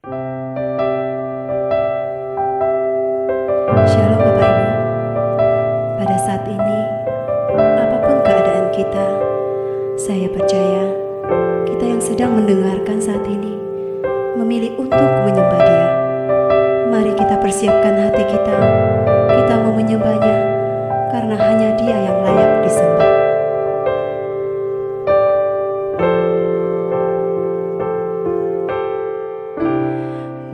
Shalom Bapak Ibu. Pada saat ini, apapun keadaan kita, saya percaya kita yang sedang mendengarkan saat ini memilih untuk menyembah Dia. Mari kita persiapkan hati kita, kita mau menyembahnya karena hanya Dia yang layak disembah.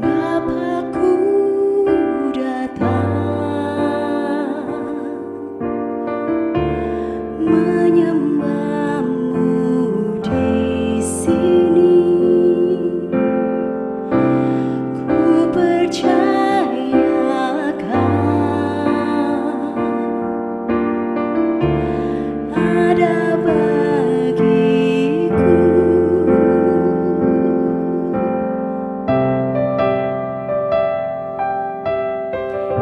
Bapakku datang menyembahmu di sini. Ku percayakan ada bagiku.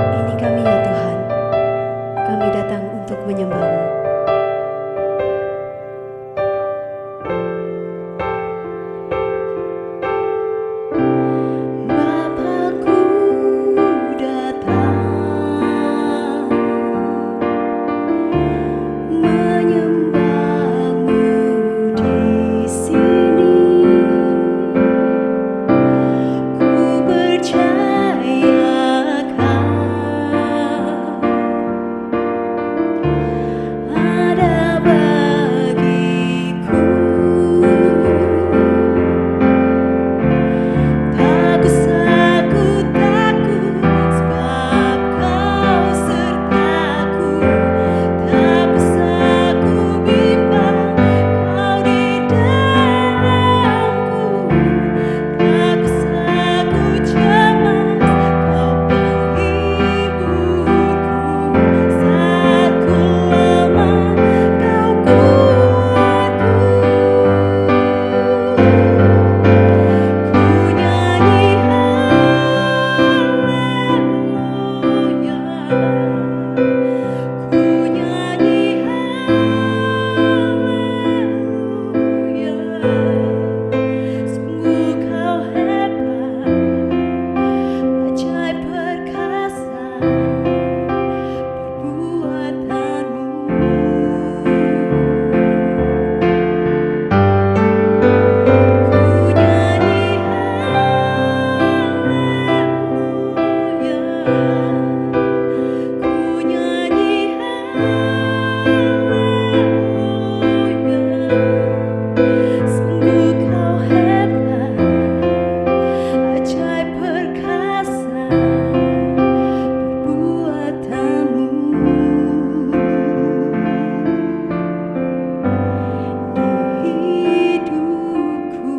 Ini kami ya Tuhan, kami datang untuk menyembah-Mu. Bapakku datang menyembahmu di sini. Ku percayakan ada bagiku. Tak usah ku takut sebab Kau sertaku. Tak usah ku bimbang, Kau di dalamku. Tak usah ku cemas, Kau penghiburku. Saat ku lemah, Kau kuatku. Ku nyanyi haleluya, ku nyanyi haleluya. Sungguh Kau hebat, ajaib perkasa perbuatanmu. Ku nyanyi haleluya, ku nyanyi haleluya. Sungguh Kau hebat, ajaib perkasa perbuatanmu. Di hidupku.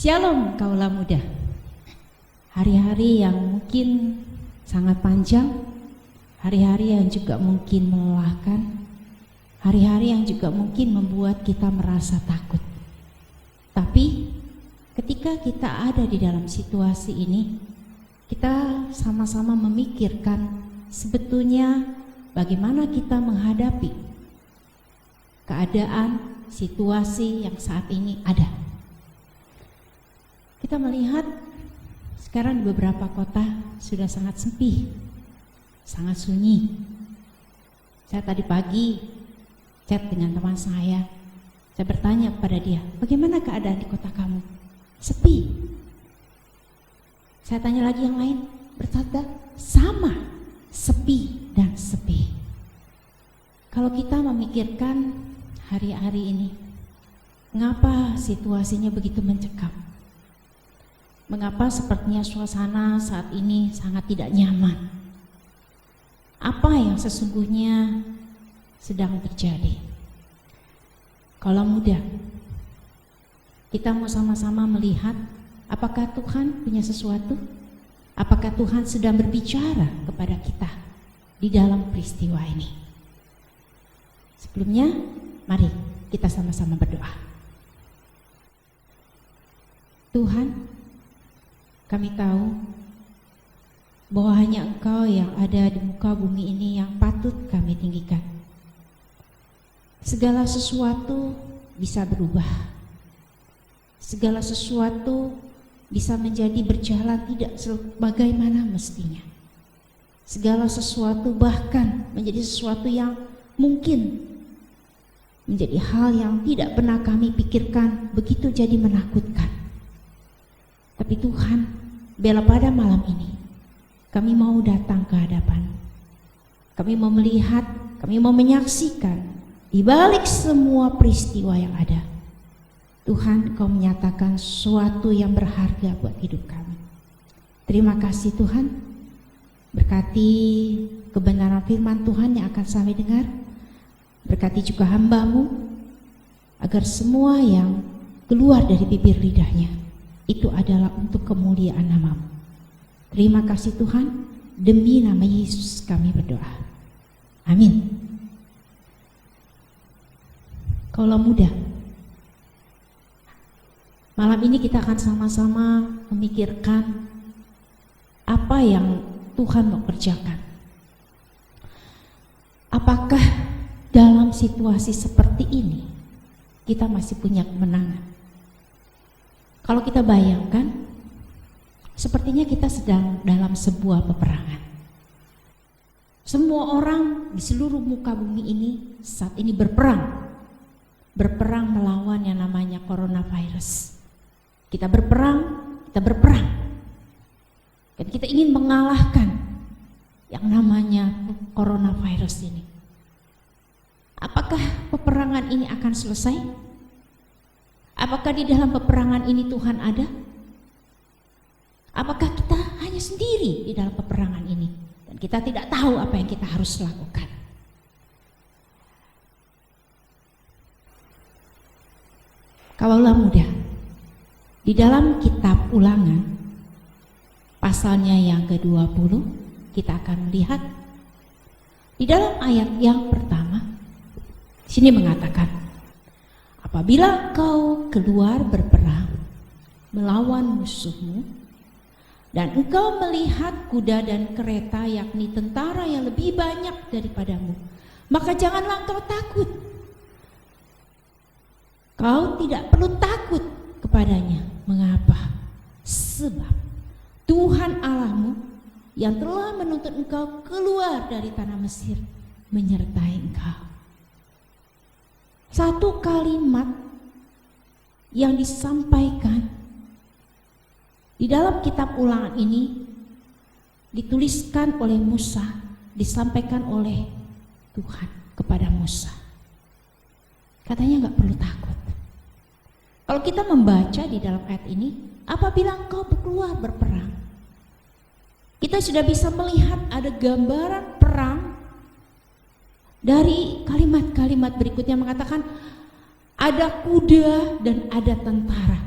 Shalom kaulah muda. Hari-hari yang mungkin sangat panjang, hari-hari yang juga mungkin melelahkan, hari-hari yang juga mungkin membuat kita merasa takut. Tapi ketika kita ada di dalam situasi ini, kita sama-sama memikirkan sebetulnya bagaimana kita menghadapi keadaan, situasi yang saat ini ada. Kita melihat sekarang di beberapa kota sudah sangat sepi, sangat sunyi. Saya tadi pagi chat dengan teman saya bertanya kepada dia, bagaimana keadaan di kota kamu? Sepi. Saya tanya lagi yang lain, berkata sama, sepi dan sepi. Kalau kita memikirkan hari-hari ini, mengapa situasinya begitu mencekam? Mengapa sepertinya suasana saat ini sangat tidak nyaman? Apa yang sesungguhnya sedang terjadi? Kalau muda, kita mau sama-sama melihat apakah Tuhan punya sesuatu? Apakah Tuhan sedang berbicara kepada kita di dalam peristiwa ini? Sebelumnya, mari kita sama-sama berdoa. Tuhan, kami tahu bahwa hanya Engkau yang ada di muka bumi ini yang patut kami tinggikan. Segala sesuatu bisa berubah. Segala sesuatu bisa menjadi berjalan tidak sebagaimana mestinya. Segala sesuatu bahkan menjadi sesuatu yang mungkin menjadi hal yang tidak pernah kami pikirkan, begitu jadi menakutkan. Tapi Tuhan, bila pada malam ini kami mau datang ke hadapan, kami mau melihat, kami mau menyaksikan di balik semua peristiwa yang ada, Tuhan, Kau menyatakan sesuatu yang berharga buat hidup kami. Terima kasih Tuhan, berkati kebenaran firman Tuhan yang akan kami dengar, berkati juga hamba-Mu, agar semua yang keluar dari bibir lidahnya itu adalah untuk kemuliaan nama-Mu. Terima kasih Tuhan, demi nama Yesus kami berdoa. Amin. Kaulah muda, malam ini kita akan sama-sama memikirkan apa yang Tuhan mau kerjakan. Apakah dalam situasi seperti ini kita masih punya kemenangan? Kalau kita bayangkan, sepertinya kita sedang dalam sebuah peperangan. Semua orang di seluruh muka bumi ini saat ini berperang melawan yang namanya coronavirus. Kita berperang, dan kita ingin mengalahkan yang namanya coronavirus ini. Apakah peperangan ini akan selesai? Apakah di dalam peperangan ini Tuhan ada? Apakah kita hanya sendiri di dalam peperangan ini dan kita tidak tahu apa yang kita harus lakukan? Kaulah muda, di dalam kitab Ulangan pasalnya yang ke-20 kita akan melihat di dalam ayat yang pertama di sini mengatakan, apabila kau keluar berperang melawan musuhmu dan engkau melihat kuda dan kereta, yakni tentara yang lebih banyak daripadamu, maka janganlah engkau takut. Kau tidak perlu takut kepadanya. Mengapa? Sebab Tuhan Allahmu yang telah menuntun engkau keluar dari tanah Mesir menyertai engkau. Satu kalimat yang disampaikan di dalam kitab Ulangan ini dituliskan oleh Musa, disampaikan oleh Tuhan kepada Musa. Katanya nggak perlu takut. Kalau kita membaca di dalam ayat ini, apabila engkau keluar berperang, kita sudah bisa melihat ada gambaran perang dari kalimat-kalimat berikutnya mengatakan ada kuda dan ada tentara.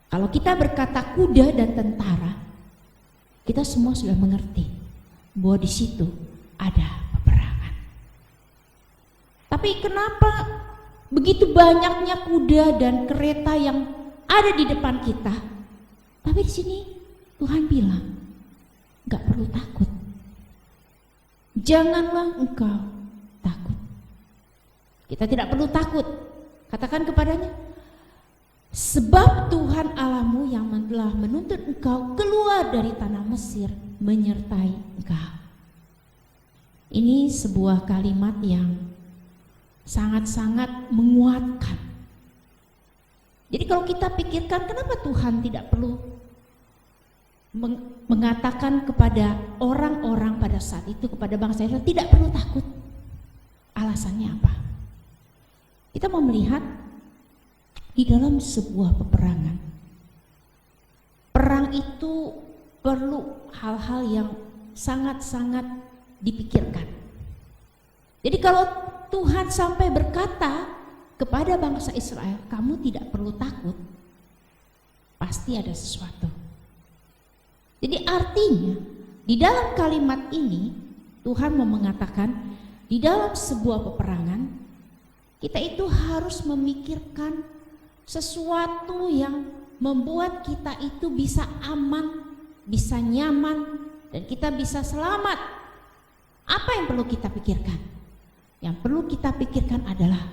Kalau kita berkata kuda dan tentara, kita semua sudah mengerti bahwa di situ ada peperangan. Tapi kenapa begitu banyaknya kuda dan kereta yang ada di depan kita? Tapi di sini Tuhan bilang, gak perlu takut. Janganlah engkau takut. Kita tidak perlu takut. Katakan kepadanya, sebab Tuhan Allahmu yang telah menuntun engkau keluar dari tanah Mesir menyertai engkau. Ini sebuah kalimat yang sangat-sangat menguatkan. Jadi kalau kita pikirkan, kenapa Tuhan tidak perlu mengatakan kepada orang-orang pada saat itu, kepada bangsa Israel, tidak perlu takut. Alasannya apa? Kita mau melihat di dalam sebuah peperangan. Perang itu perlu hal-hal yang sangat-sangat dipikirkan. Jadi kalau Tuhan sampai berkata kepada bangsa Israel, kamu tidak perlu takut, pasti ada sesuatu. Jadi artinya di dalam kalimat ini Tuhan mau mengatakan di dalam sebuah peperangan kita itu harus memikirkan sesuatu yang membuat kita itu bisa aman, bisa nyaman, dan kita bisa selamat. Apa yang perlu kita pikirkan? Yang perlu kita pikirkan adalah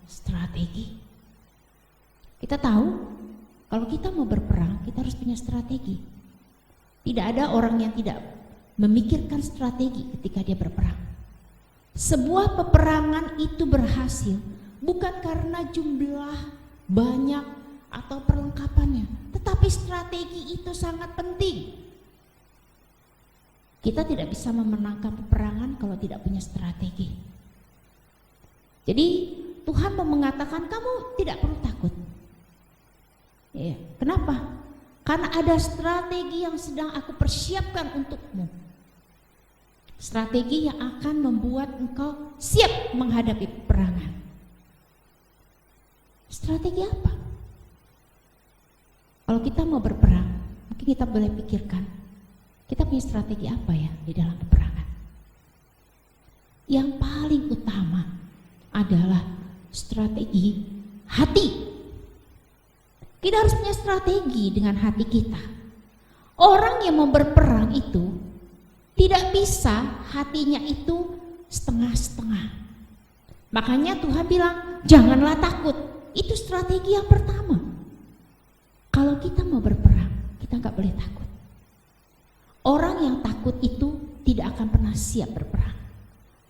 strategi. Kita tahu kalau kita mau berperang kita harus punya strategi. Tidak ada orang yang tidak memikirkan strategi ketika dia berperang. Sebuah peperangan itu berhasil bukan karena jumlah banyak atau perlengkapannya, tetapi strategi itu sangat penting. Kita tidak bisa memenangkan peperangan kalau tidak punya strategi. Jadi Tuhan mau mengatakan kamu tidak perlu takut. Ya, kenapa? Karena ada strategi yang sedang aku persiapkan untukmu. Strategi yang akan membuat engkau siap menghadapi peperangan. Strategi apa? Kalau kita mau berperang, mungkin kita boleh pikirkan, kita punya strategi apa ya di dalam peperangan? Yang paling utama adalah strategi hati. Kita harus punya strategi dengan hati kita. Orang yang mau berperang itu tidak bisa hatinya itu setengah-setengah. Makanya Tuhan bilang, janganlah takut. Itu strategi yang pertama. Kalau kita mau berperang, kita nggak boleh takut. Orang yang takut itu tidak akan pernah siap berperang.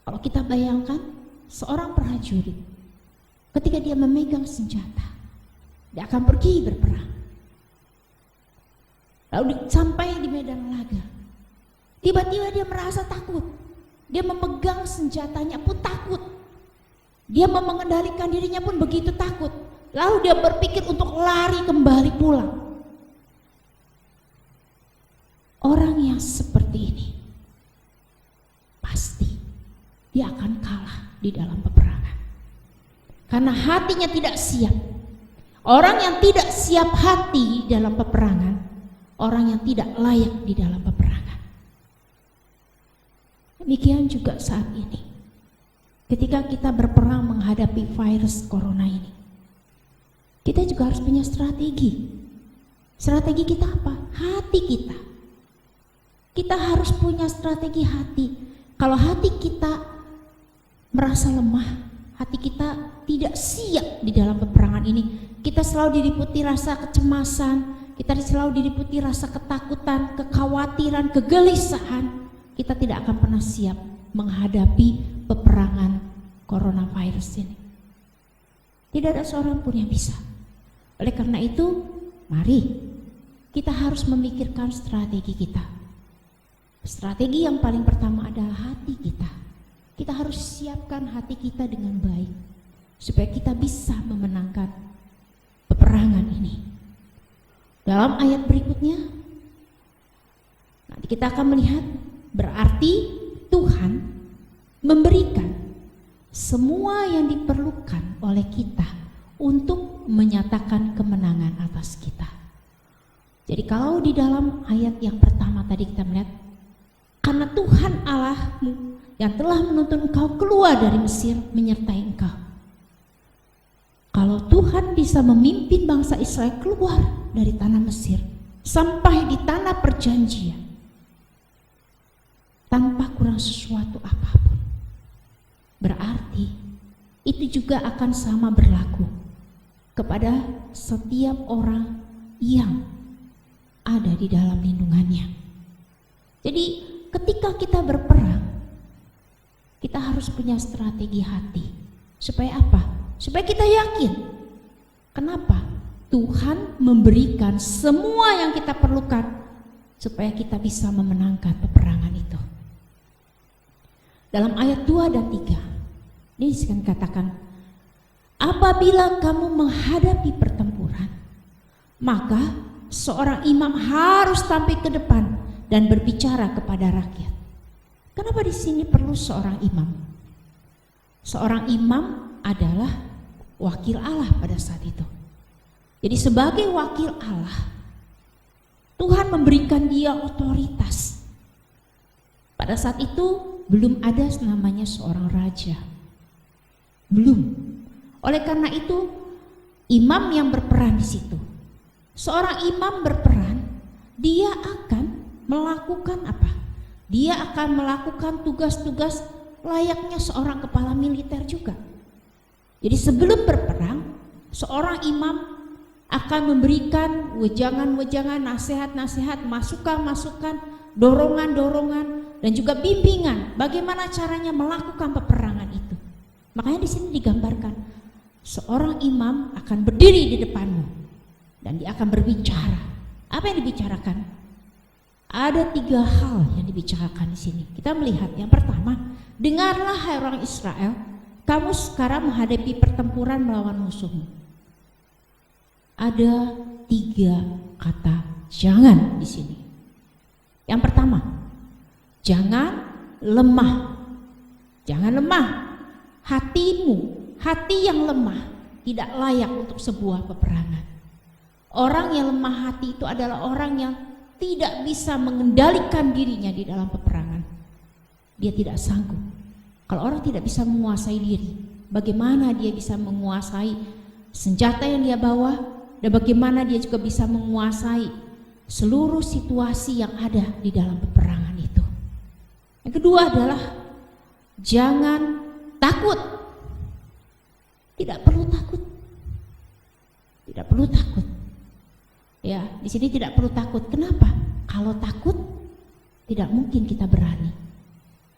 Kalau kita bayangkan seorang prajurit, ketika dia memegang senjata, dia akan pergi berperang. Lalu sampai di medan laga, tiba-tiba dia merasa takut. Dia memegang senjatanya pun takut. Dia mengendalikan dirinya pun begitu takut. Lalu dia berpikir untuk lari kembali pulang. Orang yang seperti ini pasti dia akan kalah di dalam peperangan. Karena hatinya tidak siap. Orang yang tidak siap hati dalam peperangan, orang yang tidak layak di dalam peperangan. Demikian juga saat ini. Ketika kita berperang menghadapi virus corona ini, kita juga harus punya strategi. Strategi kita apa? Hati kita. Kita harus punya strategi hati. Kalau hati kita merasa lemah, hati kita tidak siap di dalam peperangan ini, kita selalu diliputi rasa kecemasan, kita selalu diliputi rasa ketakutan, kekhawatiran, kegelisahan, kita tidak akan pernah siap menghadapi peperangan coronavirus ini. Tidak ada seorang pun yang bisa. Oleh karena itu, mari kita harus memikirkan strategi kita. Strategi yang paling pertama adalah hati kita. Kita harus siapkan hati kita dengan baik supaya kita bisa memenangkan peperangan ini. Dalam ayat berikutnya nanti kita akan melihat berarti Tuhan memberikan semua yang diperlukan oleh kita untuk menyatakan kemenangan atas kita. Jadi kalau di dalam ayat yang pertama tadi kita melihat, karena Tuhan Allahmu yang telah menuntun engkau keluar dari Mesir menyertai engkau. Kalau Tuhan bisa memimpin bangsa Israel keluar dari tanah Mesir sampai di tanah perjanjian tanpa kurang sesuatu apapun, berarti itu juga akan sama berlaku kepada setiap orang yang ada di dalam lindungannya. Jadi ketika kita berperang, kita harus punya strategi hati. Supaya apa? Supaya kita yakin. Kenapa? Tuhan memberikan semua yang kita perlukan supaya kita bisa memenangkan peperangan itu. Dalam ayat 2 dan 3, ini dikatakan, apabila kamu menghadapi pertempuran, maka seorang imam harus tampil ke depan dan berbicara kepada rakyat. Kenapa di sini perlu seorang imam? Seorang imam adalah wakil Allah pada saat itu. Jadi sebagai wakil Allah, Tuhan memberikan dia otoritas. Pada saat itu belum ada namanya seorang raja. Belum. Oleh karena itu, imam yang berperan di situ. Seorang imam berperan, dia akan melakukan apa? Dia akan melakukan tugas-tugas layaknya seorang kepala militer juga. Jadi sebelum berperang, seorang imam akan memberikan wejangan-wejangan, nasihat-nasihat, masukan-masukan, dorongan-dorongan, dan juga bimbingan bagaimana caranya melakukan peperangan itu. Makanya di sini digambarkan seorang imam akan berdiri di depanmu dan dia akan berbicara. Apa yang dibicarakan? Ada 3 hal yang dibicarakan di sini. Kita melihat yang pertama, dengarlah hai orang Israel, kamu sekarang menghadapi pertempuran melawan musuhmu. Ada 3 kata jangan di sini. Yang pertama, jangan lemah. Jangan lemah. Hatimu, hati yang lemah tidak layak untuk sebuah peperangan. Orang yang lemah hati itu adalah orang yang tidak bisa mengendalikan dirinya di dalam peperangan. Dia tidak sanggup. Kalau orang tidak bisa menguasai diri, bagaimana dia bisa menguasai senjata yang dia bawa, dan bagaimana dia juga bisa menguasai seluruh situasi yang ada di dalam peperangan itu. Yang kedua adalah jangan takut. Tidak perlu takut. Tidak perlu takut. Ya, di sini tidak perlu takut. Kenapa? Kalau takut, tidak mungkin kita berani.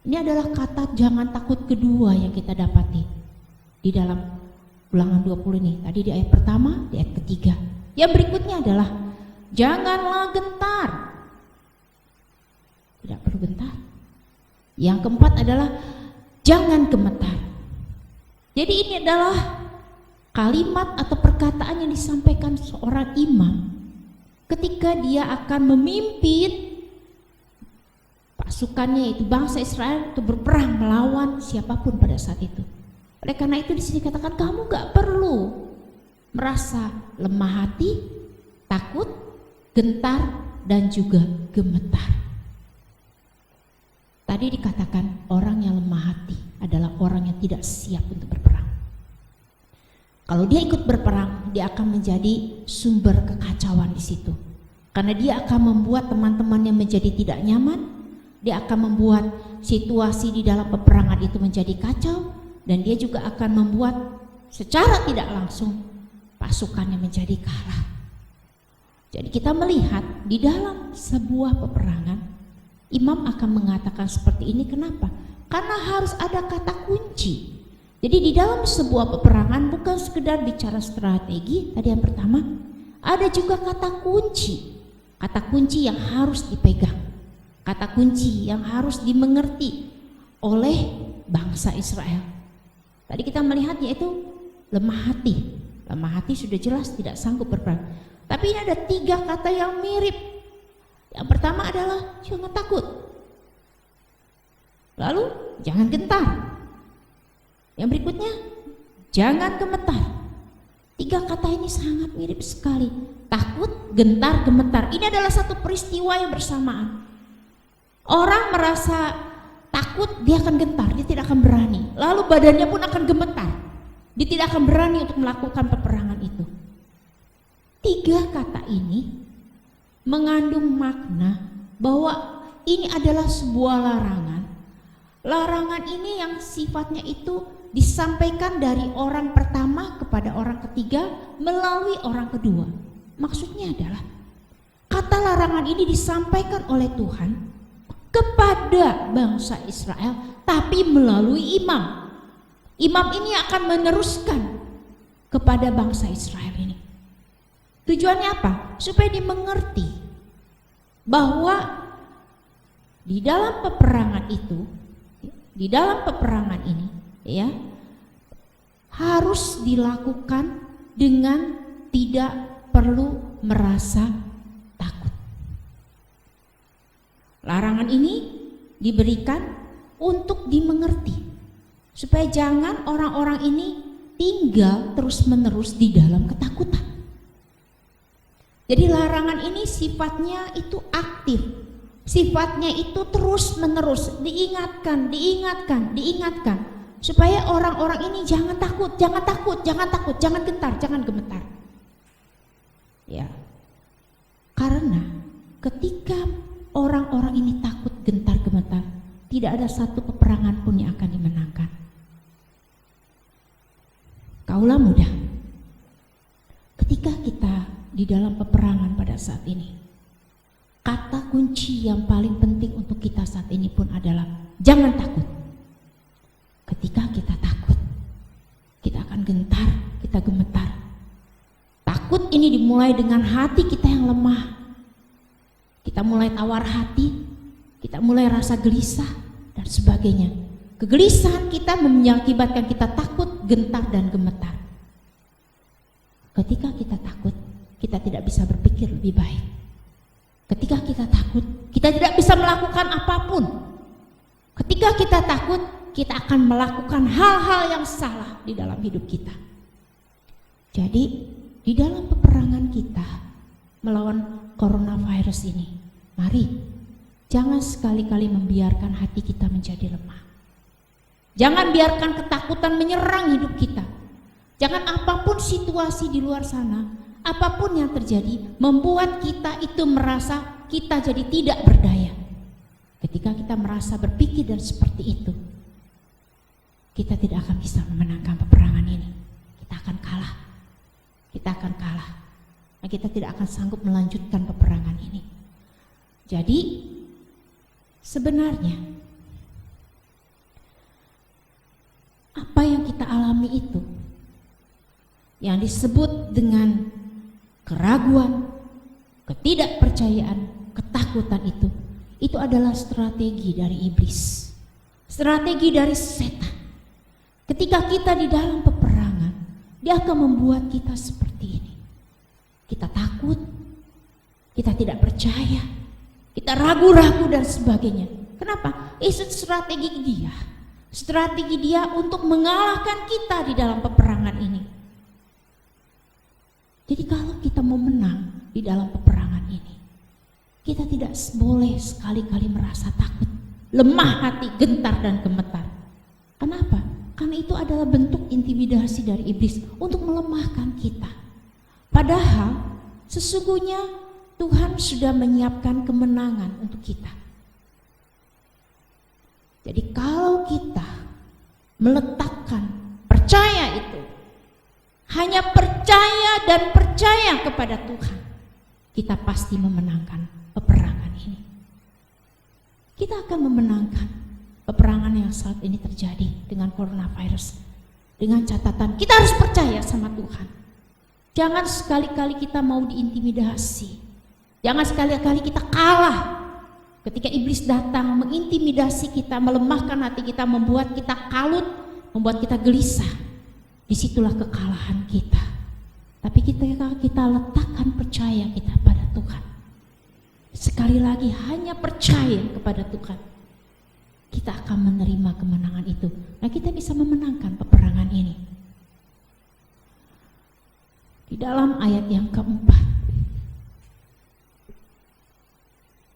Ini adalah kata jangan takut kedua yang kita dapati di dalam Ulangan 20 ini. Tadi di ayat pertama, di ayat ketiga. Yang berikutnya adalah janganlah gentar. Tidak perlu gentar. Yang keempat adalah jangan gemetar. Jadi ini adalah kalimat atau perkataan yang disampaikan seorang imam ketika dia akan memimpin pasukannya, yaitu bangsa Israel, untuk berperang melawan siapapun pada saat itu. Oleh karena itu di sini katakan kamu gak perlu merasa lemah hati, takut, gentar, dan juga gemetar. Tadi dikatakan orang yang lemah hati adalah orang yang tidak siap untuk berperang. Kalau dia ikut berperang, dia akan menjadi sumber kekacauan di situ. Karena dia akan membuat teman-temannya menjadi tidak nyaman, dia akan membuat situasi di dalam peperangan itu menjadi kacau, dan dia juga akan membuat secara tidak langsung pasukannya menjadi kalah. Jadi kita melihat di dalam sebuah peperangan, imam akan mengatakan seperti ini. Kenapa? Karena harus ada kata kunci. Jadi di dalam sebuah peperangan bukan sekedar bicara strategi, tadi yang pertama, ada juga kata kunci. Kata kunci yang harus dipegang, kata kunci yang harus dimengerti oleh bangsa Israel. Tadi kita melihat yaitu lemah hati. Lemah hati sudah jelas tidak sanggup berperang. Tapi ini ada 3 kata yang mirip. Yang pertama adalah jangan takut. Lalu jangan gentar. Yang berikutnya jangan gemetar. 3 kata ini sangat mirip sekali. takut, gentar, gemetar. Ini adalah satu peristiwa yang bersamaan. Orang merasa takut, dia akan gentar, dia tidak akan berani. Lalu badannya pun akan gemetar. Dia tidak akan berani untuk melakukan peperangan itu. 3 kata ini mengandung makna bahwa ini adalah sebuah larangan. Larangan ini yang sifatnya itu disampaikan dari orang pertama kepada orang ketiga melalui orang kedua. Maksudnya adalah kata larangan ini disampaikan oleh Tuhan kepada bangsa Israel, tapi melalui imam. Imam ini akan meneruskan kepada bangsa Israel ini. Tujuannya apa? Supaya dimengerti bahwa di dalam peperangan itu, di dalam peperangan ini, ya, harus dilakukan dengan tidak perlu merasa takut. Larangan ini diberikan untuk dimengerti, supaya jangan orang-orang ini tinggal terus-menerus di dalam ketakutan. Jadi larangan ini sifatnya itu aktif, sifatnya itu terus-menerus, diingatkan, supaya orang-orang ini jangan takut, jangan gentar, jangan gemetar. Ya, karena ketika orang-orang ini takut, gentar, gemetar, tidak ada satu peperangan pun yang akan dimenangkan. Kaulah muda, ketika kita di dalam peperangan pada saat ini, kata kunci yang paling penting untuk kita saat ini pun adalah jangan takut. Ketika kita takut, kita akan gentar, kita gemetar. Takut ini dimulai dengan hati kita yang lemah. Kita mulai tawar hati, kita mulai rasa gelisah dan sebagainya. Kegelisahan kita mengakibatkan kita takut, gentar dan gemetar. Ketika kita takut, kita tidak bisa berpikir lebih baik. Ketika kita takut, kita tidak bisa melakukan apapun. Ketika kita takut, kita akan melakukan hal-hal yang salah di dalam hidup kita. Jadi, di dalam peperangan kita melawan coronavirus ini, mari jangan sekali-kali membiarkan hati kita menjadi lemah. Jangan biarkan ketakutan menyerang hidup kita. Jangan apapun situasi di luar sana, apapun yang terjadi, membuat kita itu merasa kita jadi tidak berdaya. Ketika kita merasa berpikir dan seperti itu, kita tidak akan bisa memenangkan peperangan ini. Kita akan kalah. Kita akan kalah. Dan kita tidak akan sanggup melanjutkan peperangan ini. Jadi, sebenarnya apa yang kita alami itu, yang disebut dengan keraguan, ketidakpercayaan, ketakutan itu adalah strategi dari iblis, strategi dari setan. Ketika kita di dalam peperangan, dia akan membuat kita seperti ini. Kita takut, kita tidak percaya, kita ragu-ragu dan sebagainya. Kenapa? Itu strategi dia. Strategi dia untuk mengalahkan kita di dalam peperangan ini. Jadi kalau kita mau menang di dalam peperangan ini, kita tidak boleh sekali-kali merasa takut, lemah hati, gentar dan gemetar. Kenapa? Karena itu adalah bentuk intimidasi dari iblis untuk melemahkan kita. Padahal sesungguhnya Tuhan sudah menyiapkan kemenangan untuk kita. Jadi kalau kita meletakkan percaya itu, hanya percaya dan percaya kepada Tuhan, kita pasti memenangkan peperangan ini. Kita akan memenangkan peperangan yang saat ini terjadi dengan coronavirus. Dengan catatan kita harus percaya sama Tuhan. Jangan sekali-kali kita mau diintimidasi. Jangan sekali-kali kita kalah. Ketika iblis datang mengintimidasi kita, melemahkan hati kita, membuat kita kalut, membuat kita gelisah. Disitulah kekalahan kita. Tapi kita letakkan percaya kita pada Tuhan. Sekali lagi hanya percaya kepada Tuhan, kita akan menerima kemenangan itu. Nah, kita bisa memenangkan peperangan ini. Di dalam ayat yang keempat,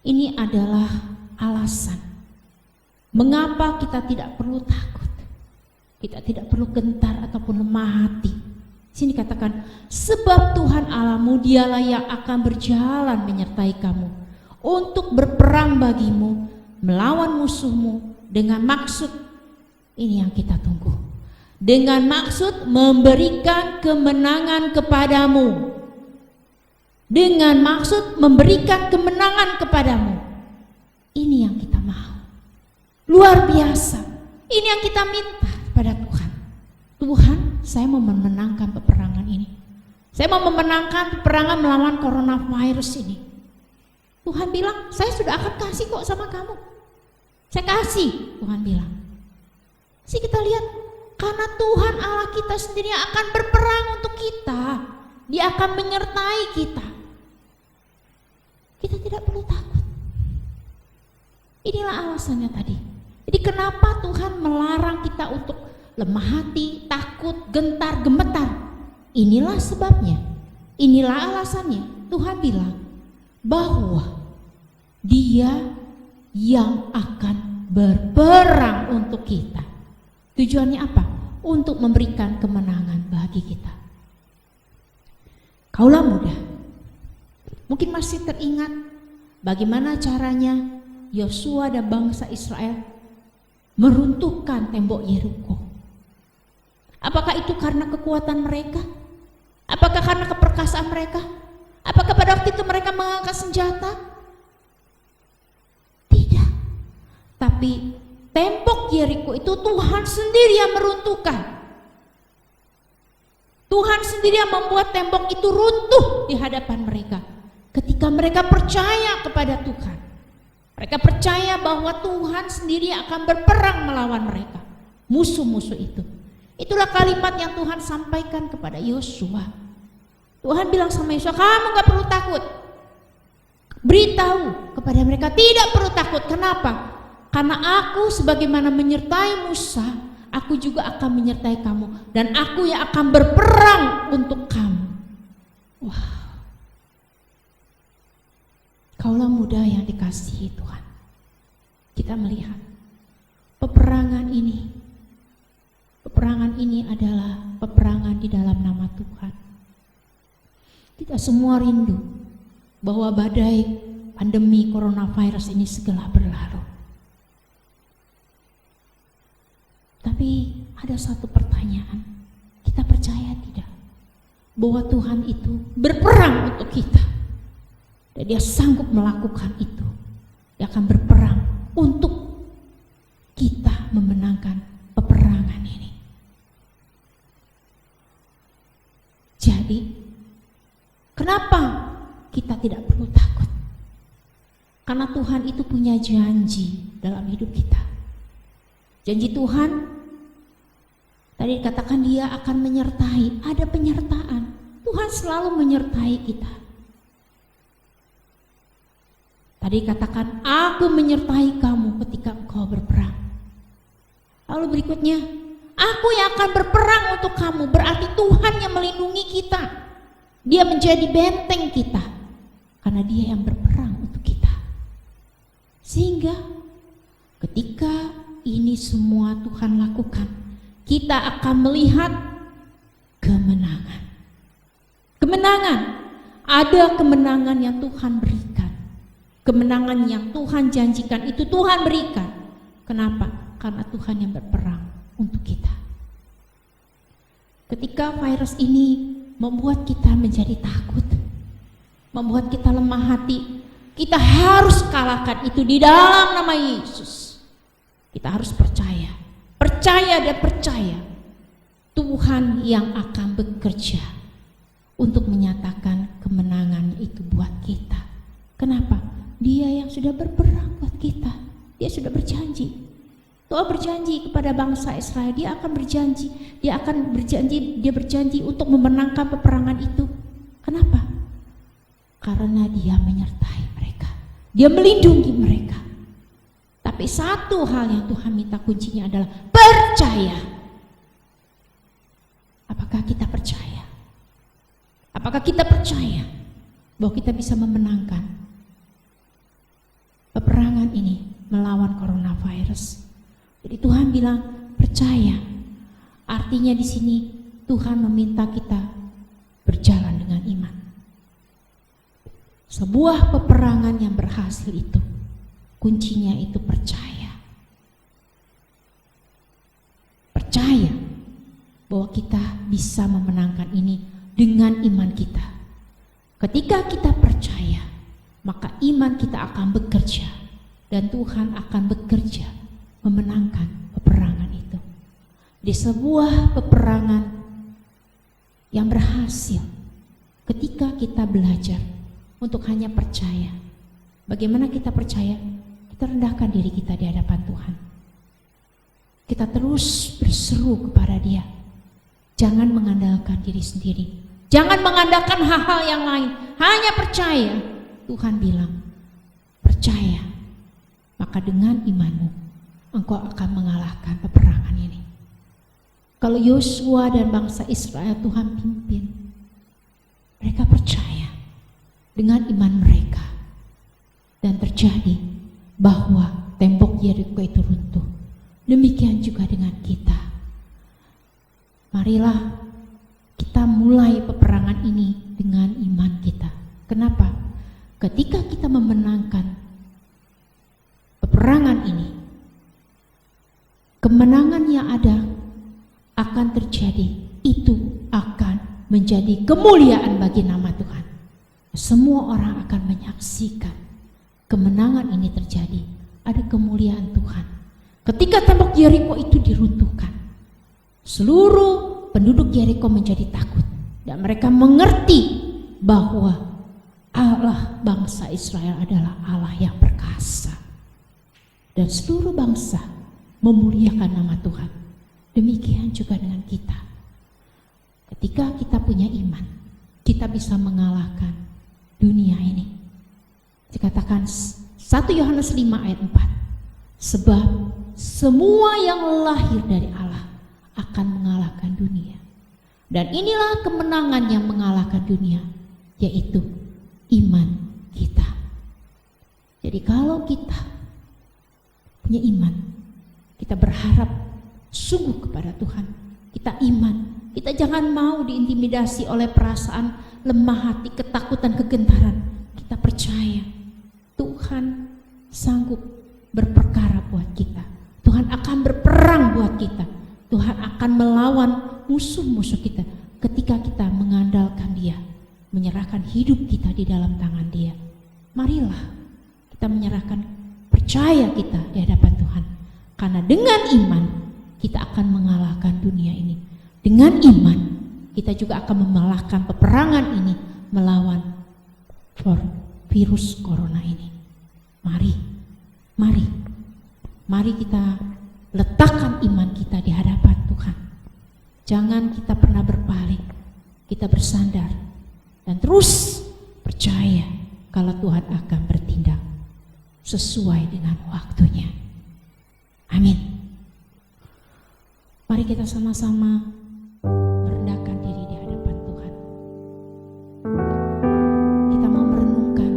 Ini adalah alasan mengapa kita tidak perlu takut. Kita tidak perlu gentar ataupun lemah hati. Sini katakan, sebab Tuhan Allahmu dialah yang akan berjalan menyertai kamu untuk berperang bagimu, melawan musuhmu dengan maksud, ini yang kita tunggu, dengan maksud memberikan kemenangan kepadamu. Dengan maksud memberikan kemenangan kepadamu. Ini yang kita mau. Luar biasa. Ini yang kita minta pada Tuhan. Tuhan, saya mau memenangkan peperangan ini. Saya mau memenangkan peperangan melawan coronavirus ini. Tuhan bilang, saya sudah akan kasih kok sama kamu. Saya kasih, Tuhan bilang. Sih kita lihat, karena Tuhan Allah kita sendiri akan berperang untuk kita. Dia akan menyertai kita. Kita tidak perlu takut. Inilah alasannya tadi. Jadi kenapa Tuhan melarang kita untuk lemah hati, takut, gentar, gemetar? Inilah sebabnya. Inilah alasannya. Tuhan bilang bahwa Dia yang akan berperang untuk kita. Tujuannya apa? Untuk memberikan kemenangan bagi kita. Kaulah muda, mungkin masih teringat bagaimana caranya Yosua dan bangsa Israel meruntuhkan tembok Yeriko. Apakah itu karena kekuatan mereka? Apakah karena keperkasaan mereka? Apakah pada waktu itu mereka mengangkat senjata? Tidak. Tapi tembok Yeriko itu Tuhan sendiri yang meruntuhkan. Tuhan sendiri yang membuat tembok itu runtuh di hadapan mereka. Ketika mereka percaya kepada Tuhan, mereka percaya bahwa Tuhan sendiri akan berperang melawan mereka, musuh-musuh itu. Itulah kalimat yang Tuhan sampaikan kepada Yosua. Tuhan bilang sama Yosua, kamu gak perlu takut. Beritahu kepada mereka, tidak perlu takut. Kenapa? Karena aku sebagaimana menyertai Musa, aku juga akan menyertai kamu. Dan aku yang akan berperang untuk kamu. Wah. Kaulah muda yang dikasihi Tuhan. Kita melihat peperangan ini adalah peperangan di dalam nama Tuhan. Kita semua rindu bahwa badai pandemi coronavirus ini segera berlalu. Tapi ada satu pertanyaan, kita percaya tidak bahwa Tuhan itu berperang untuk kita? Dan Dia sanggup melakukan itu. Dia akan berperang untuk kita memenangkan peperangan ini. Jadi, kenapa kita tidak perlu takut? Karena Tuhan itu punya janji dalam hidup kita. Janji Tuhan, tadi dikatakan Dia akan menyertai, ada penyertaan. Tuhan selalu menyertai kita. Tadi katakan, aku menyertai kamu ketika engkau berperang. Lalu berikutnya, aku yang akan berperang untuk kamu. Berarti Tuhan yang melindungi kita. Dia menjadi benteng kita. Karena Dia yang berperang untuk kita. Sehingga ketika ini semua Tuhan lakukan, kita akan melihat kemenangan. Kemenangan. Ada kemenangan yang Tuhan berikan. Kemenangan yang Tuhan janjikan itu Tuhan berikan. Kenapa? Karena Tuhan yang berperang untuk kita. Ketika virus ini membuat kita menjadi takut, membuat kita lemah hati, kita harus kalahkan itu di dalam nama Yesus. Kita harus percaya dan percaya Tuhan yang akan bekerja untuk menyatakan kemenangan itu buat kita. Kenapa? Dia yang sudah berperang buat kita. Dia sudah berjanji. Tuhan berjanji kepada bangsa Israel, Dia akan berjanji. Dia berjanji untuk memenangkan peperangan itu. Kenapa? Karena Dia menyertai mereka. Dia melindungi mereka. Tapi satu hal yang Tuhan minta kuncinya adalah percaya. Apakah kita percaya? Apakah kita percaya bahwa kita bisa memenangkan? peperangan ini melawan coronavirus. Jadi Tuhan bilang percaya. Artinya di sini Tuhan meminta kita berjalan dengan iman. Sebuah peperangan yang berhasil itu, kuncinya itu percaya. Percaya bahwa kita bisa memenangkan ini dengan iman kita. Ketika kita percaya, maka iman kita akan bekerja dan Tuhan akan bekerja memenangkan peperangan itu. Di sebuah peperangan yang berhasil, ketika kita belajar untuk hanya percaya. Bagaimana kita percaya? Kita rendahkan diri kita di hadapan Tuhan. Kita terus berseru kepada Dia. Jangan mengandalkan diri sendiri. Jangan mengandalkan hal-hal yang lain. Hanya percaya. Tuhan bilang, percaya. Maka dengan imanmu, engkau akan mengalahkan peperangan ini. Kalau Yosua dan bangsa Israel Tuhan pimpin, mereka percaya dengan iman mereka, dan terjadi bahwa tembok Yeriko itu runtuh. Demikian juga dengan kita. Marilah kita mulai peperangan ini dengan iman kita. Kenapa? Ketika kita memenangkan peperangan ini, kemenangan yang ada akan terjadi, itu akan menjadi kemuliaan bagi nama Tuhan. Semua orang akan menyaksikan kemenangan ini terjadi. Ada kemuliaan Tuhan. Ketika tembok Yeriko itu diruntuhkan, seluruh penduduk Yeriko menjadi takut dan mereka mengerti bahwa Allah bangsa Israel adalah Allah yang perkasa, dan seluruh bangsa memuliakan nama Tuhan. Demikian juga dengan kita. Ketika kita punya iman, kita bisa mengalahkan dunia ini. Dikatakan 1 Yohanes 5 ayat 4. Sebab semua yang lahir dari Allah akan mengalahkan dunia. Dan inilah kemenangan yang mengalahkan dunia, yaitu iman kita. Jadi kalau kita punya iman, kita berharap sungguh kepada Tuhan, kita iman, kita jangan mau diintimidasi oleh perasaan lemah hati, ketakutan, kegentaran. Kita percaya Tuhan sanggup berperkara buat kita. Tuhan akan berperang buat kita. Tuhan akan melawan musuh-musuh kita ketika kita mengandalkan Dia, menyerahkan hidup kita di dalam tangan Dia. Marilah kita menyerahkan percaya kita di hadapan Tuhan. Karena dengan iman kita akan mengalahkan dunia ini. Dengan iman kita juga akan mengalahkan peperangan ini melawan virus corona ini. Mari kita letakkan iman kita di hadapan Tuhan. Jangan kita pernah berpaling, kita bersandar dan terus percaya kalau Tuhan akan bertindak sesuai dengan waktunya. Amin. Mari kita sama-sama merendahkan diri di hadapan Tuhan. Kita mau merenungkan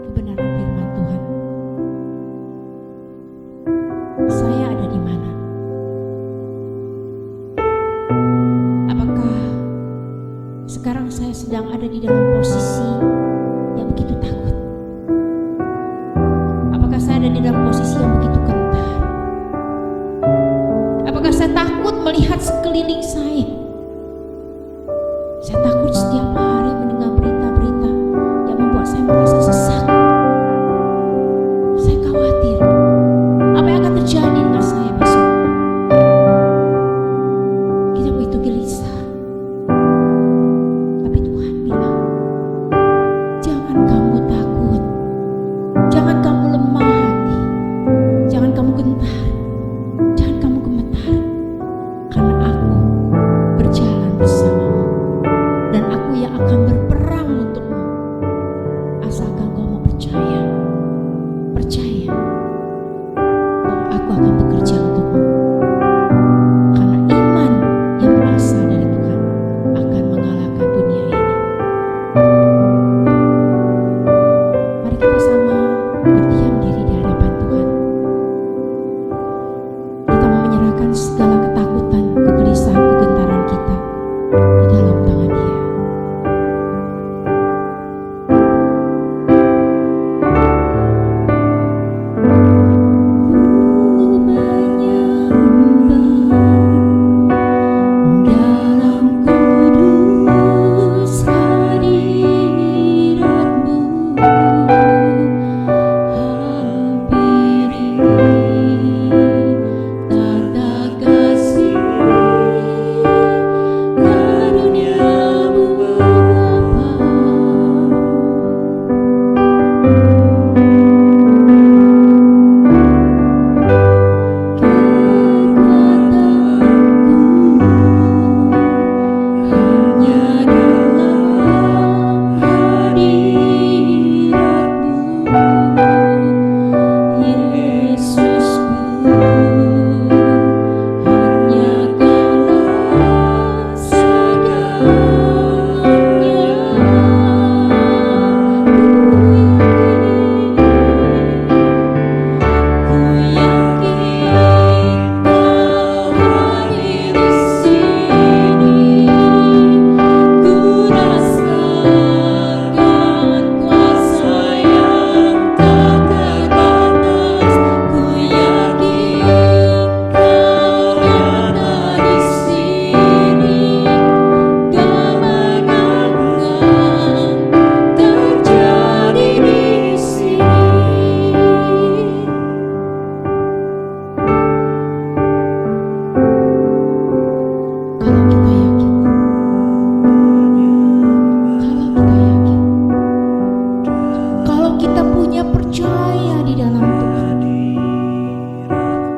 kebenaran firman Tuhan. Saya ada di mana? Apakah sekarang saya sedang ada di dalam posisi yang begitu takut? Apakah saya ada di dalam posisi yang begitu gentar? Apakah saya takut melihat sekeliling saya? Saya takut setiap hari mendengar berita-berita yang membuat saya merasa sesak. Saya khawatir apa yang akan terjadi dengan saya besok. Kita begitu gelisah. Tapi Tuhan bilang, jangan kamu takut, jangan kamu lemah hati.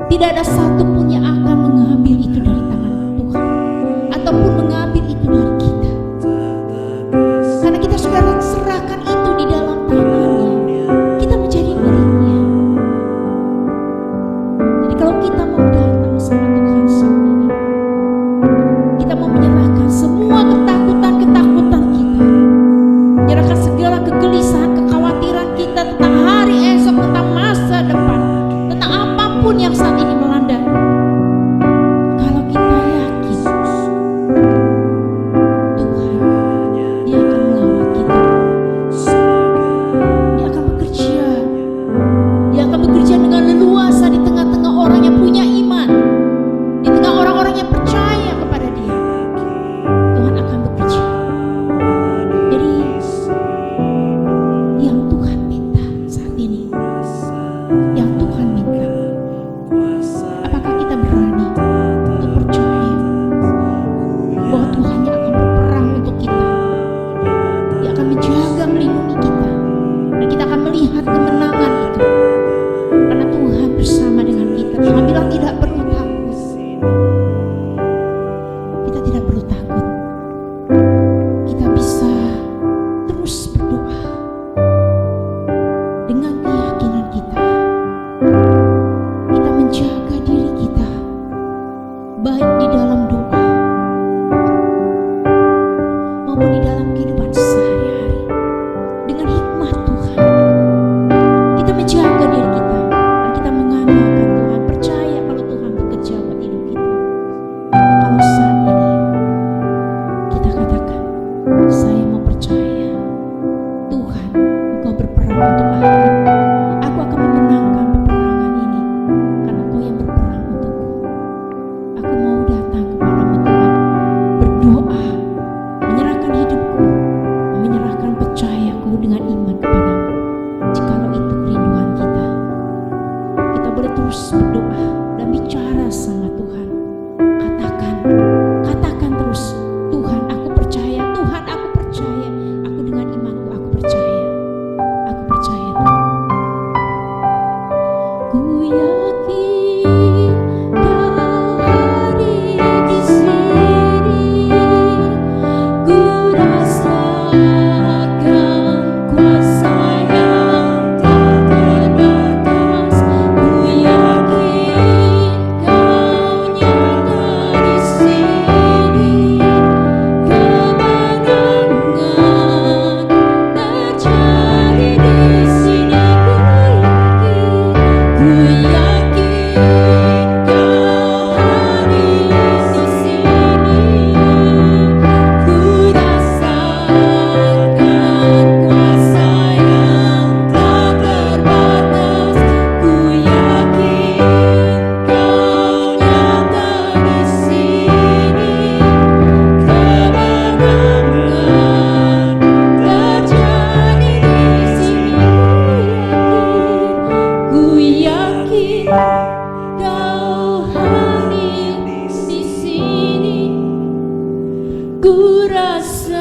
Tidak ada satupun yang akan mengambil itu dari tangan Tuhan ataupun mengambil itu dari kita. Karena kita sudah serahkan itu di dalam tangannya. Kita menjadi miliknya. Jadi kalau kita mau datang sama Tuhan saat ini, kita mau menyerahkan semua ketakutan-ketakutan kita, menyerahkan segala kegelisahan, kekhawatiran kita tentang hari esok, tentang masa depan, tentang apapun yang saat ini melanda. Kalau kita yakin Tuhan, Dia akan melawat kita, Dia akan bekerja, Dia akan bekerja dengan leluasa di tengah-tengah orang yang punya iman, di tengah orang-orang yang percaya kepada Dia. Tuhan akan bekerja. Jadi yang Tuhan minta saat ini, yang Tuhan minta, apakah kita berani untuk percaya bahwa Tuhan yang akan berperang untuk kita, Dia akan menjaga, melindungi kita, dan kita akan melihat kemenangan itu karena Tuhan bersama dengan kita. Tuhan bilang tidak perlu takut. Kita tidak perlu takut. Kita bisa terus berdoa dengan keyakinan kita. Kita menjaga diri kita baik di dalam doa maupun di dalam kehidupan sehari-hari dengan hikmat Tuhan. Kita menjaga diri kita dan kita mengandalkan Tuhan, percaya kalau Tuhan bekerja buat hidup kita. Kalau saat ini kita katakan, saya mau percaya Tuhan, Engkau berperang untuk aku. Aku akan memenangkan peperangan ini karena Engkau yang berperang untukku. Aku mau datang kepadamu Tuhan, berdoa, menyerahkan hidupku, menyerahkan percayaku dengan iman kepadamu. Jikalau itu kerinduan kita, kita boleh terus berdoa dan bicara sama Tuhan. Katakan terus, Tuhan aku percaya, Tuhan aku percaya, aku dengan imanku aku percaya Tuhan. Ku yakin Kau hadir di sini, ku rasakan kuasa yang tak terbatas. Ku yakin Kau nyata di sini, kemenangan terjadi di sini. Ku yakin Kau hadir di sini, ku rasakan kuasa yang tak terbatas. Ku yakin Kau nyata di sini, kemenangan terjadi di sini. Ku yakin Kau hadir di sini, ku rasakan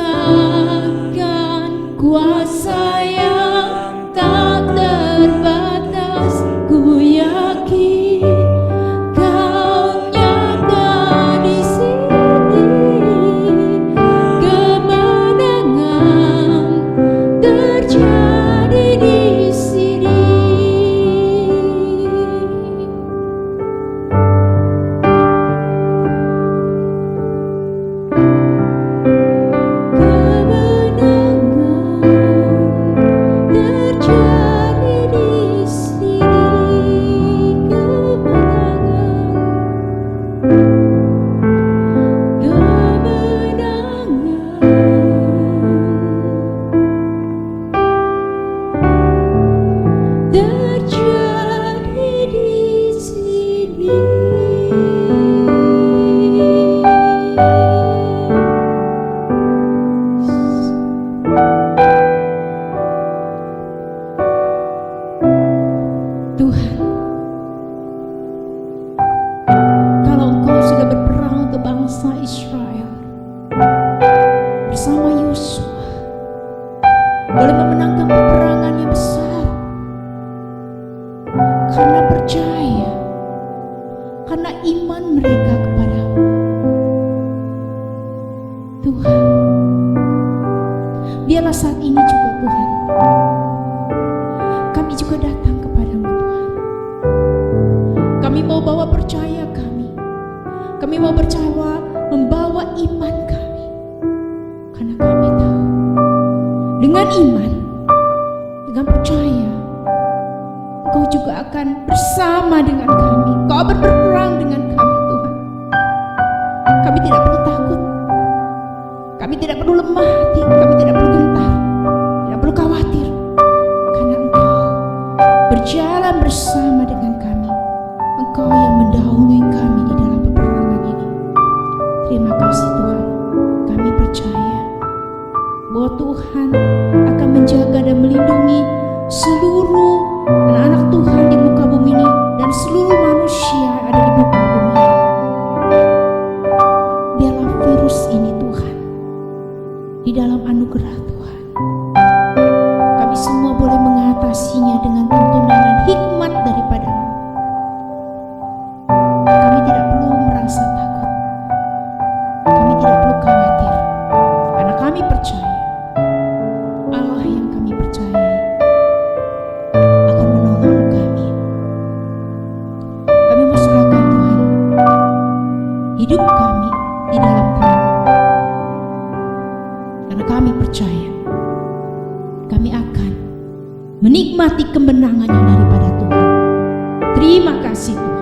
kuasa yang tak terbatas. Ku yakin Kau nyata di sini, kemenangan terjadi di sini. boleh memenangkan peperangan yang besar karena percaya saat ini juga Tuhan, kami juga datang kepadamu Tuhan. Kami mau bawa percaya kami mau percaya membawa iman kami, karena kami tahu dengan iman, dengan percaya, Engkau juga akan bersama dengan kami. Engkau akan berperang dengan kami Tuhan. Kami tidak perlu takut, kami tidak perlu lemah hati, kami tidak perlu gentar, tidak perlu khawatir, karena Engkau berjalan bersama dengan kami. Engkau yang mendahului kami di dalam peperangan ini. Terima kasih Tuhan, kami percaya bahwa Tuhan akan menjaga dan melindungi seluruh anak-anak Tuhan di muka bumi ini dan seluruh manusia yang ada di muka bumi ini. Biarlah virus ini Tuhan, di dalam anugerah Tuhan, kami semua boleh mengatasinya dengan tuntunan dan hikmat daripada-Mu. Kami tidak perlu merasa takut, kami tidak perlu khawatir, karena kami percaya Allah yang kami percayai akan menolong kami. Kami mau serahkan Tuhan hidup kami di dalam tangan-Mu, karena kami percaya kami akan menikmati kemenangan yang daripada Tuhan. Terima kasih Tuhan.